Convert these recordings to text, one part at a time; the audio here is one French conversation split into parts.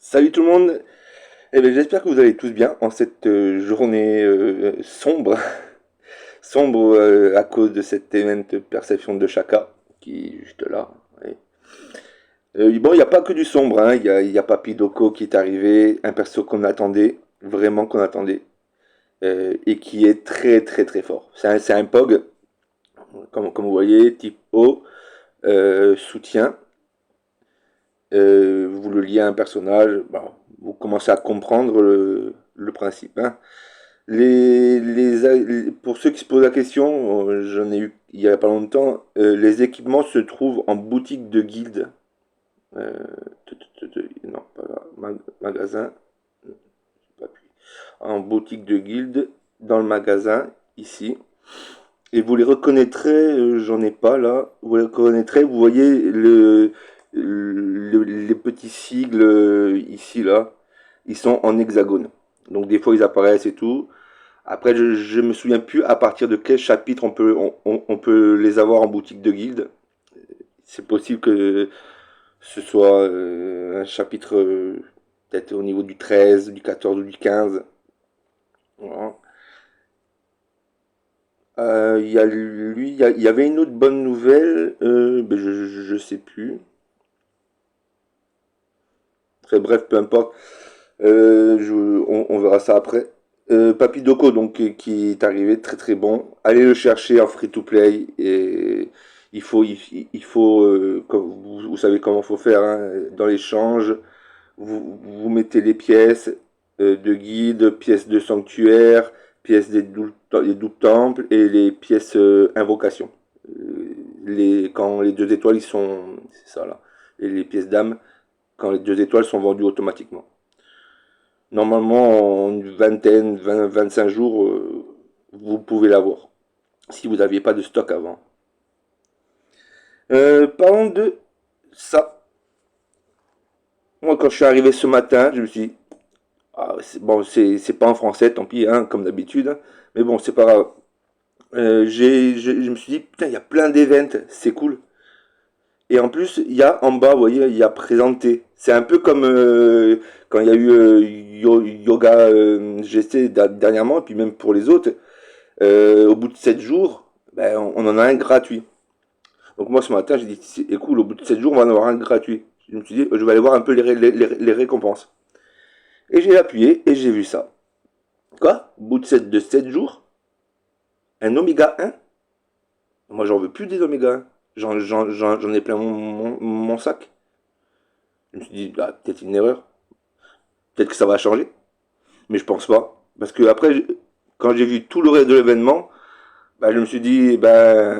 Salut tout le monde. J'espère que vous allez tous bien en cette journée sombre, sombre à cause de cette event perception de Chaka qui est juste là. Ouais. Bon, il n'y a pas que du sombre, hein. Il y a Papy Doko qui est arrivé, un perso qu'on attendait, vraiment qu'on attendait, et qui est très très très fort. C'est un POG, comme vous voyez, type O, soutien. Vous le liez à un personnage, bon, vous commencez à comprendre le principe, hein. Pour ceux qui se posent la question, j'en ai eu il y a pas longtemps, les équipements se trouvent en boutique de guilde. Euh, non, pas là, magasin, pas puis. En boutique de guilde, dans le magasin, ici. Et vous les reconnaîtrez, j'en ai pas là, vous les reconnaîtrez, vous voyez les petits sigles ici, là, ils sont en hexagone. Donc des fois ils apparaissent et tout. Après, je me souviens plus à partir de quel chapitre on peut les avoir en boutique de guilde. C'est possible que ce soit un chapitre peut-être au niveau du 13, du 14 ou du 15. Voilà. Il y a lui, il y avait une autre bonne nouvelle, ben je sais plus. Très bref, peu importe. On verra ça après. Papy Doko, donc, qui est arrivé très très bon. Allez le chercher en free to play. Et il faut comme vous savez comment faut faire, hein, dans l'échange. Vous mettez les pièces de guide, pièces de sanctuaire, pièces des doubles temples et les pièces invocation. Quand les deux étoiles, ils sont. C'est ça là. Et les pièces d'âme, quand les deux étoiles sont vendues automatiquement. Normalement, en une vingtaine, 20, 25 jours, vous pouvez l'avoir. Si vous n'aviez pas de stock avant. Parlons de ça. Moi, quand je suis arrivé ce matin, je me suis dit, ah, bon, c'est pas en français, tant pis, hein, comme d'habitude, hein. Mais bon, c'est pas grave. Je me suis dit, putain, il y a plein d'événements, c'est cool. Et en plus, il y a en bas, vous voyez, il y a présenté. C'est un peu comme quand il y a eu Yoga GC dernièrement, et puis même pour les autres, au bout de 7 jours, ben, on en a un gratuit. Donc moi ce matin, j'ai dit, c'est cool, au bout de 7 jours, on va en avoir un gratuit. Je me suis dit, je vais aller voir un peu les récompenses. Et j'ai appuyé et j'ai vu ça. Quoi? Au bout de 7 jours, un Oméga 1? Moi j'en veux plus des Oméga 1. J'en ai plein mon sac. Je me suis dit, ah, peut-être une erreur. Peut-être que ça va changer. Mais je pense pas. Parce que après, quand j'ai vu tout le reste de l'événement, bah, je me suis dit, ben,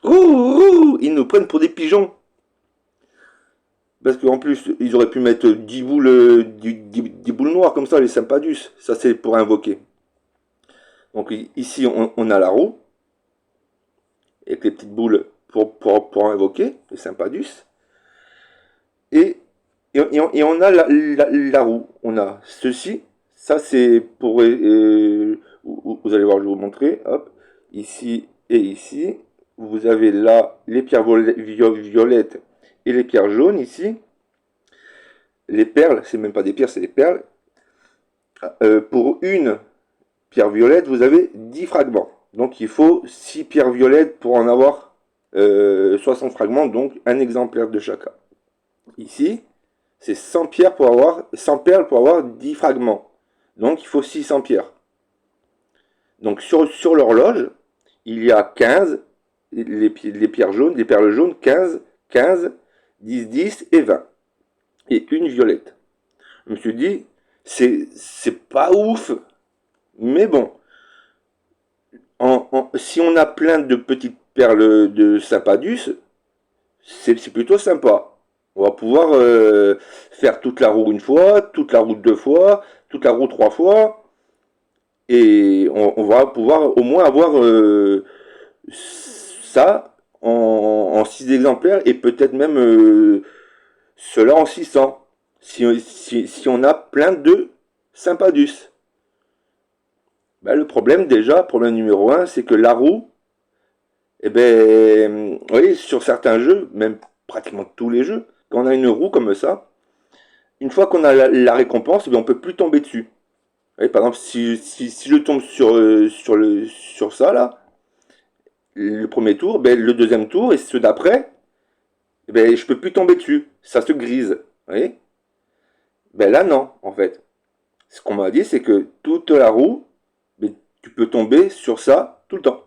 ils nous prennent pour des pigeons. Parce qu'en plus, ils auraient pu mettre 10 boules, 10 boules noires comme ça, les Sympadus. Ça, c'est pour invoquer. Donc ici, on a la roue, avec les petites boules pour invoquer, les Sympadus. Et, et on a la roue. On a ceci. Ça, c'est pour... vous allez voir, je vais vous montrer. Hop. Ici et ici. Vous avez là les pierres violettes et les pierres jaunes ici. Les perles, c'est même pas des pierres, c'est des perles. Pour une pierre violette, vous avez 10 fragments. Donc il faut 6 pierres violettes pour en avoir 60 fragments, donc un exemplaire de chacun. Ici, c'est 100 pierres pour avoir 100 perles pour avoir 10 fragments. Donc il faut 600 pierres. Donc sur l'horloge, il y a 15 les pierres jaunes, les perles jaunes, 15, 15, 10, 10 et 20. Et une violette. Je me suis dit, c'est pas ouf, mais bon, si on a plein de petites perles de Sympadus, c'est plutôt sympa. On va pouvoir faire toute la roue une fois, toute la roue deux fois, toute la roue trois fois, et on va pouvoir au moins avoir ça en 6 exemplaires, et peut-être même cela en 600, si on a plein de Sympadus. Ben, le problème déjà, problème numéro un, c'est que la roue, eh ben, vous voyez, sur certains jeux, même pratiquement tous les jeux, quand on a une roue comme ça, une fois qu'on a la récompense, eh bien, on peut plus tomber dessus. Et par exemple, si je tombe sur ça, là, le premier tour, ben, le deuxième tour et ceux d'après, eh ben, je peux plus tomber dessus. Ça se grise. Vous voyez? Ben là, non, en fait. Ce qu'on m'a dit, c'est que toute la roue, ben, tu peux tomber sur ça tout le temps.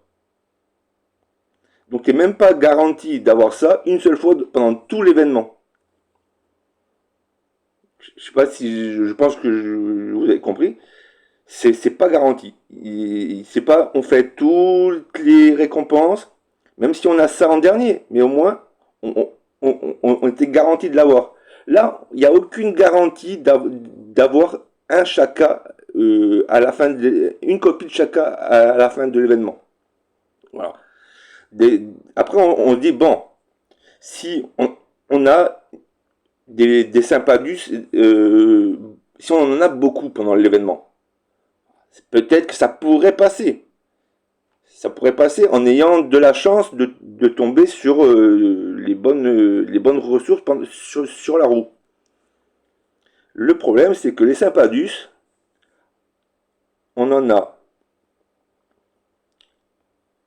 Donc, tu n'es même pas garanti d'avoir ça une seule fois pendant tout l'événement. Je sais pas si je pense que vous avez compris. C'est pas garanti. C'est pas on fait toutes les récompenses, même si on a ça en dernier, mais au moins on était garanti de l'avoir. Là, il n'y a aucune garantie d'avoir un chaka à la fin une copie de chaka à la fin de l'événement. Voilà. Après, on se dit bon, si on a des sympadus, si on en a beaucoup pendant l'événement, peut-être que ça pourrait passer. Ça pourrait passer en ayant de la chance de tomber sur les bonnes ressources sur la roue. Le problème, c'est que les sympadus, on en a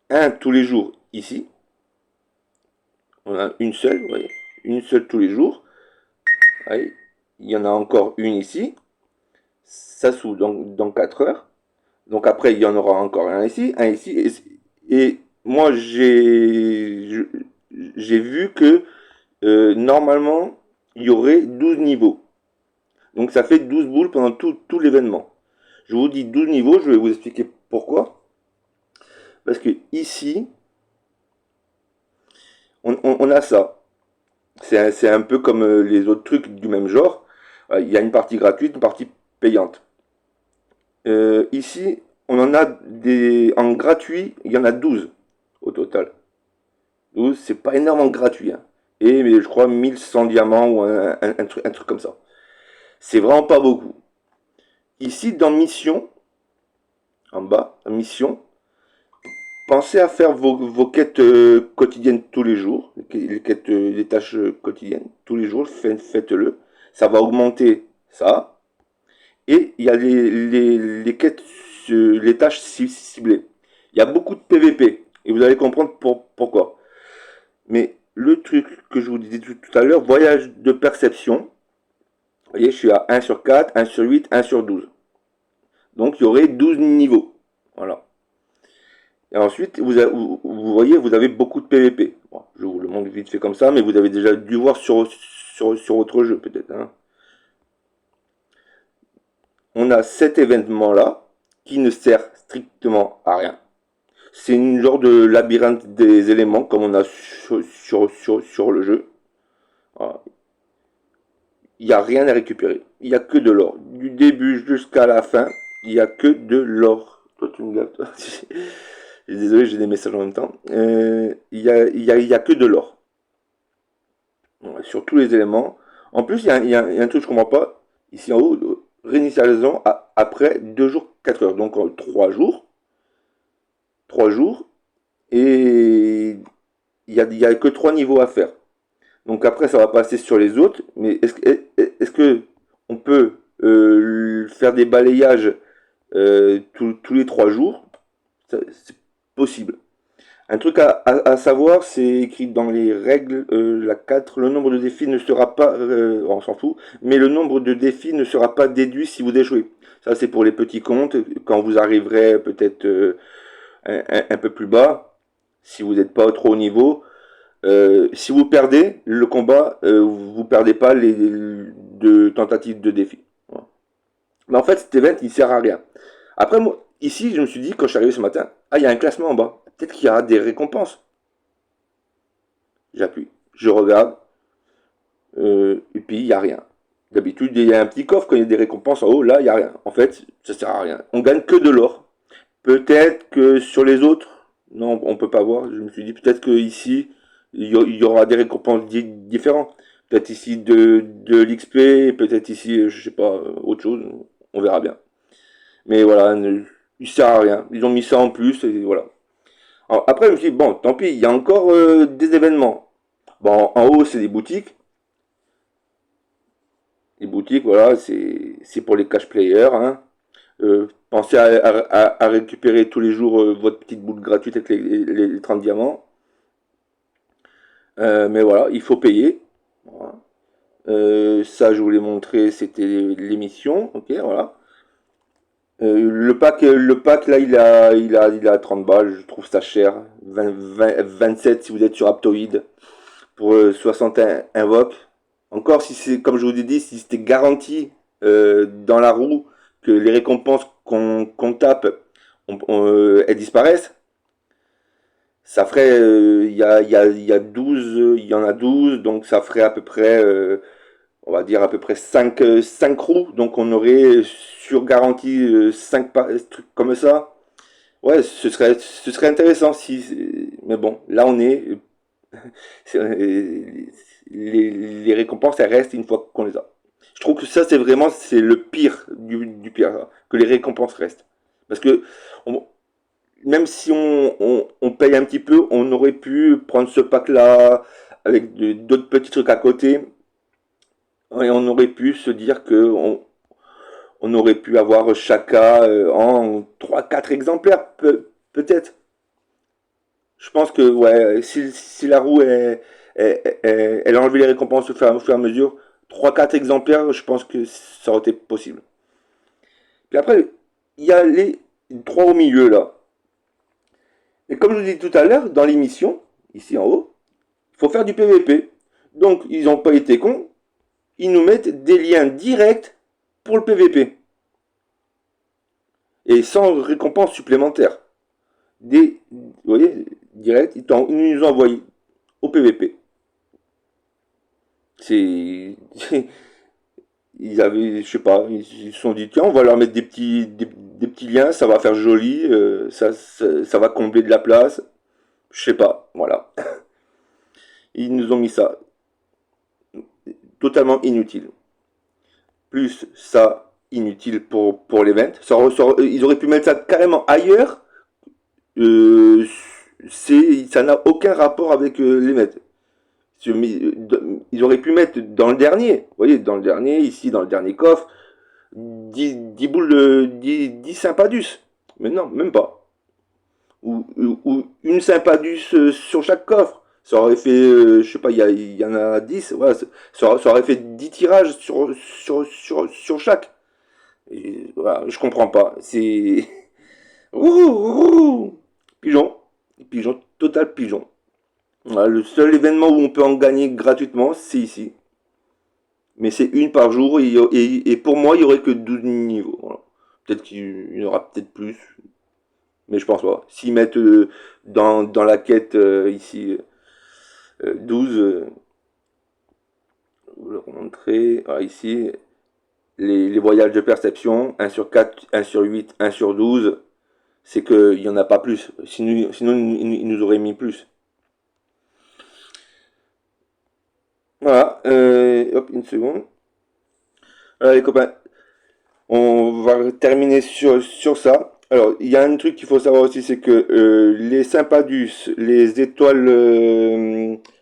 un tous les jours ici. On a une seule, vous voyez, une seule tous les jours. Voyez, il y en a encore une ici. Ça s'ouvre dans 4 heures. Donc après, il y en aura encore un ici, un ici. Et moi, j'ai vu que normalement, il y aurait 12 niveaux. Donc ça fait 12 boules pendant tout l'événement. Je vous dis 12 niveaux, je vais vous expliquer pourquoi. Parce que ici, on a ça. C'est un peu comme les autres trucs du même genre. Il y a une partie gratuite, une partie payante. Ici, on en a en gratuit, il y en a 12 au total. 12, c'est pas énorme en gratuit. Hein. Et mais je crois 1100 diamants ou un truc comme ça. C'est vraiment pas beaucoup. Ici, dans mission, en bas, mission, pensez à faire vos quêtes quotidiennes tous les jours, les quêtes, les tâches quotidiennes, tous les jours, faites-le. Ça va augmenter ça. Et il y a les quêtes, les tâches ciblées. Il y a beaucoup de PVP. Et vous allez comprendre pourquoi. Mais le truc que je vous disais tout à l'heure, voyage de perception. Vous voyez, je suis à 1 sur 4, 1 sur 8, 1 sur 12. Donc il y aurait 12 niveaux. Voilà. Et ensuite, vous voyez, vous avez beaucoup de PVP. Bon, je vous le montre vite fait comme ça, mais vous avez déjà dû voir sur votre jeu peut-être. Hein. On a cet événement-là qui ne sert strictement à rien. C'est une genre de labyrinthe des éléments comme on a sur le jeu. Voilà. Il n'y a rien à récupérer. Il n'y a que de l'or. Du début jusqu'à la fin, il n'y a que de l'or. Toi, tu me gâtes, toi. Désolé, j'ai des messages en même temps. Il y a que de l'or. Sur tous les éléments. En plus, il y a un truc que je comprends pas. Ici en haut, réinitialisation après 2 jours, 4 heures. Donc 3 jours. 3 jours. Et il y a que 3 niveaux à faire. Donc après, ça va passer sur les autres. Mais est-ce que on peut faire des balayages tous les 3 jours? C'est possible. Un truc à savoir, c'est écrit dans les règles, la 4, le nombre de défis ne sera pas, on s'en fout, mais le nombre de défis ne sera pas déduit si vous échouez. Ça, c'est pour les petits comptes, quand vous arriverez peut-être un peu plus bas, si vous n'êtes pas trop haut niveau. Si vous perdez le combat, vous perdez pas les deux tentatives de défi. Voilà. Mais en fait, cet event, il sert à rien. Après, moi, ici, je me suis dit, quand je suis arrivé ce matin, ah, il y a un classement en bas. Peut-être qu'il y aura des récompenses. J'appuie, je regarde, et puis il n'y a rien. D'habitude, il y a un petit coffre quand il y a des récompenses en haut, là, il n'y a rien. En fait, ça sert à rien. On gagne que de l'or. Peut-être que sur les autres, non, on peut pas voir. Je me suis dit, peut-être que ici, il y aura des récompenses différentes. Peut-être ici de l'XP, peut-être ici, je sais pas, autre chose. On verra bien. Mais voilà, il sert à rien. Ils ont mis ça en plus, et voilà. Alors, après, je me suis dit, bon, tant pis, il y a encore des événements. Bon, en haut, c'est des boutiques. Les boutiques, voilà, c'est pour les cash players, hein. Pensez à récupérer tous les jours votre petite boule gratuite avec les 30 diamants. Mais voilà, il faut payer. Voilà. Ça, je vous l'ai montré, c'était l'émission. Ok, voilà. Le pack là, il a 30 balles. Je trouve ça cher. 27 si vous êtes sur Aptoid pour 60 invoques. Encore si c'est, comme je vous ai dit, si c'était garanti dans la roue que les récompenses qu'on tape, elles disparaissent, ça ferait, il y a 12, il y en a 12, donc ça ferait à peu près, on va dire à peu près 5 roues, donc on aurait sur garantie 5 trucs comme ça. Ouais, ce serait intéressant si, mais bon, là on est, les récompenses elles restent une fois qu'on les a. Je trouve que ça c'est le pire du pire, ça, que les récompenses restent. Parce que on, même si on paye un petit peu, on aurait pu prendre ce pack-là avec d'autres petits trucs à côté. Et on aurait pu se dire que on aurait pu avoir chacun en 3 4 exemplaires, peut-être. Je pense que ouais, si la roue elle a enlevé les récompenses au fur et à mesure, 3 4 exemplaires, je pense que ça aurait été possible. Puis après, il y a les 3 au milieu là. Et comme je vous l'ai dit tout à l'heure, dans l'émission, ici en haut, il faut faire du PVP. Donc, ils n'ont pas été cons. Ils nous mettent des liens directs pour le PVP. Et sans récompense supplémentaire. Vous voyez, direct, ils nous envoient au PVP. C'est. Ils avaient, je sais pas, ils se sont dit, tiens, on va leur mettre des petits liens, ça va faire joli, ça va combler de la place. Je sais pas, voilà. Ils nous ont mis ça. Totalement inutile. Plus ça, inutile pour l'event. Ils auraient pu mettre ça carrément ailleurs. Euh, ça n'a aucun rapport avec l'event. Ils auraient pu mettre dans le dernier, vous voyez, dans le dernier, ici, dans le dernier coffre, 10 boules, 10 sympadus. Mais non, même pas. Ou une sympadus sur chaque coffre. Ça aurait fait, je sais pas, il y en a 10, voilà, ça aurait fait 10 tirages sur chaque. Et, voilà, je comprends pas. C'est. Pigeon. Pigeon, total pigeon. Voilà, le seul événement où on peut en gagner gratuitement, c'est ici. Mais c'est une par jour et pour moi, il y aurait que 12 niveaux. Voilà. Peut-être qu'il y en aura peut-être plus, mais je pense pas. S'ils mettent dans la quête ici 12, vous leur montrer. Ah, ici, les voyages de perception, 1 sur 4, 1 sur 8, 1 sur 12, c'est qu'il n'y en a pas plus. Sinon ils nous auraient mis plus. Voilà, hop, une seconde. Voilà les copains, on va terminer sur ça. Alors, il y a un truc qu'il faut savoir aussi, c'est que les sympadus, les étoiles,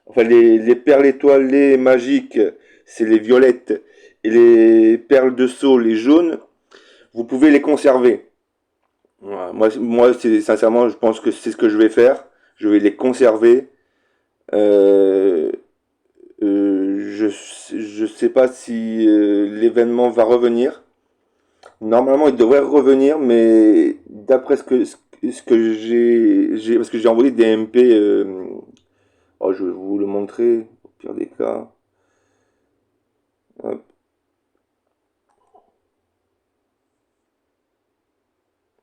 enfin les perles étoilées magiques, c'est les violettes, et les perles de sceau, les jaunes, vous pouvez les conserver. Voilà. Moi sincèrement, je pense que c'est ce que je vais faire. Je vais les conserver. Euh, je sais pas si l'événement va revenir. Normalement, il devrait revenir, mais d'après ce que parce que j'ai envoyé des MP, oh, je vais vous le montrer, au pire des cas. Hop,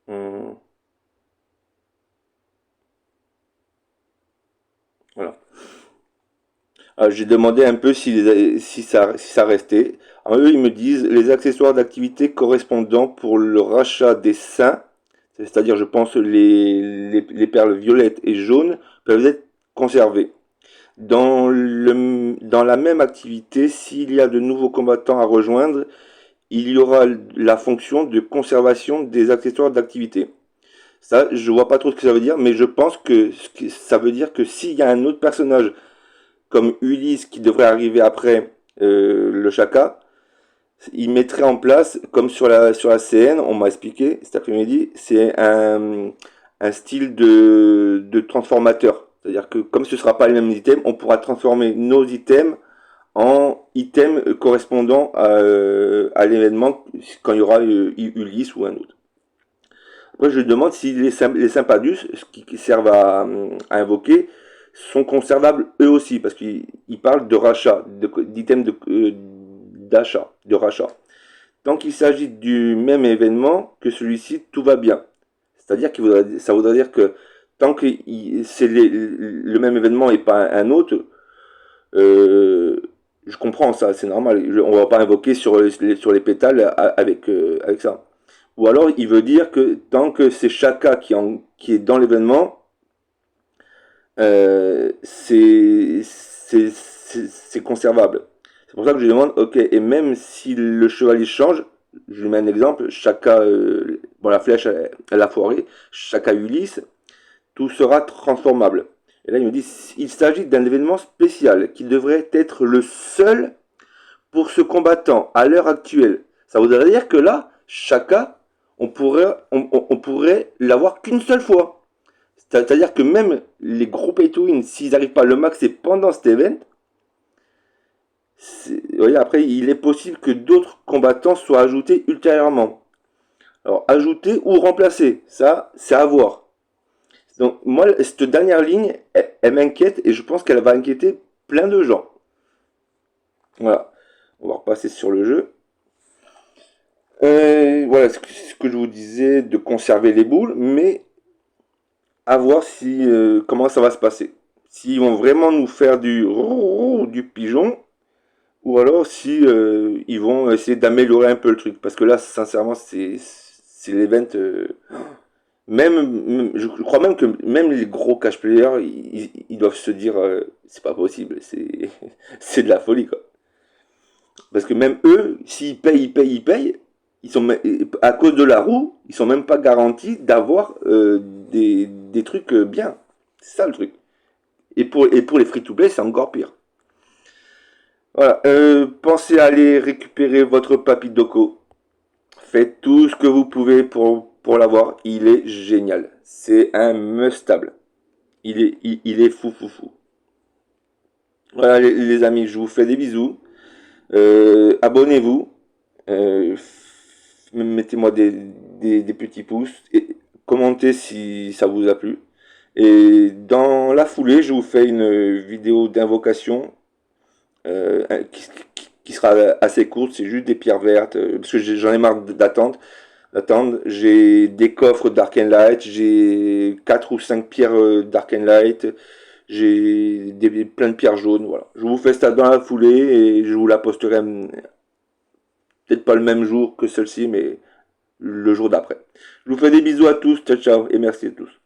hum, voilà. J'ai demandé un peu si ça restait. Alors, eux, ils me disent les accessoires d'activité correspondant pour le rachat des seins, c'est-à-dire, je pense, les perles violettes et jaunes, peuvent être conservés. Dans la même activité, s'il y a de nouveaux combattants à rejoindre, il y aura la fonction de conservation des accessoires d'activité. Ça, je vois pas trop ce que ça veut dire, mais je pense que ça veut dire que s'il y a un autre personnage comme Ulysse qui devrait arriver après le Chaka, il mettrait en place, comme sur la CN, on m'a expliqué cet après-midi, c'est un style de transformateur. C'est-à-dire que comme ce ne sera pas les mêmes items, on pourra transformer nos items en items correspondant à l'événement quand il y aura Ulysse ou un autre. Après, je demande si les Sympadus, qui servent à invoquer, sont conservables eux aussi, parce qu'ils parlent de rachat, d'items d'achat, de rachat. Tant qu'il s'agit du même événement que celui-ci, tout va bien. C'est-à-dire ça voudrait dire que tant que c'est le même événement et pas un autre, je comprends ça, c'est normal. On va pas invoquer sur les pétales avec ça. Ou alors il veut dire que tant que c'est Shaka qui est dans l'événement, c'est conservable. C'est pour ça que je demande, ok, et même si le chevalier change, je lui mets un exemple, Shaka, bon la flèche elle a foiré, Shaka Ulysse, tout sera transformable. Et là il me dit, il s'agit d'un événement spécial qui devrait être le seul pour ce combattant à l'heure actuelle. Ça voudrait dire que là, Shaka, on pourrait l'avoir qu'une seule fois. C'est-à-dire que même les gros pay to win, s'ils n'arrivent pas à le maxer pendant cet event, voyez, après, il est possible que d'autres combattants soient ajoutés ultérieurement. Alors, ajouter ou remplacer, ça, c'est à voir. Donc, moi, cette dernière ligne, elle m'inquiète et je pense qu'elle va inquiéter plein de gens. Voilà. On va repasser sur le jeu. Voilà ce que je vous disais, de conserver les boules, mais à voir si comment ça va se passer. S'ils vont vraiment nous faire du pigeon, ou alors si ils vont essayer d'améliorer un peu le truc. Parce que là, sincèrement, c'est l'event. Je crois même que même les gros cash players, ils doivent se dire, c'est pas possible, c'est de la folie, quoi. Parce que même eux, s'ils payent, ils sont, à cause de la roue, ils sont même pas garantis d'avoir des trucs bien. C'est ça le truc. Et pour les free-to-play, c'est encore pire. Voilà. Pensez à aller récupérer votre Papidoko. Faites tout ce que vous pouvez pour l'avoir. Il est génial. C'est un must-able. Il est fou. Voilà les amis, je vous fais des bisous. Abonnez-vous. Mettez-moi des petits pouces. Et commentez si ça vous a plu. Et dans la foulée, je vous fais une vidéo d'invocation qui sera assez courte. C'est juste des pierres vertes. Parce que j'en ai marre d'attendre. J'ai des coffres Dark and Light. J'ai 4 ou 5 pierres Dark and Light. J'ai plein de pierres jaunes. Voilà. Je vous fais ça dans la foulée et je vous la posterai peut-être pas le même jour que celle-ci, mais le jour d'après. Je vous fais des bisous à tous. Ciao, ciao et merci à tous.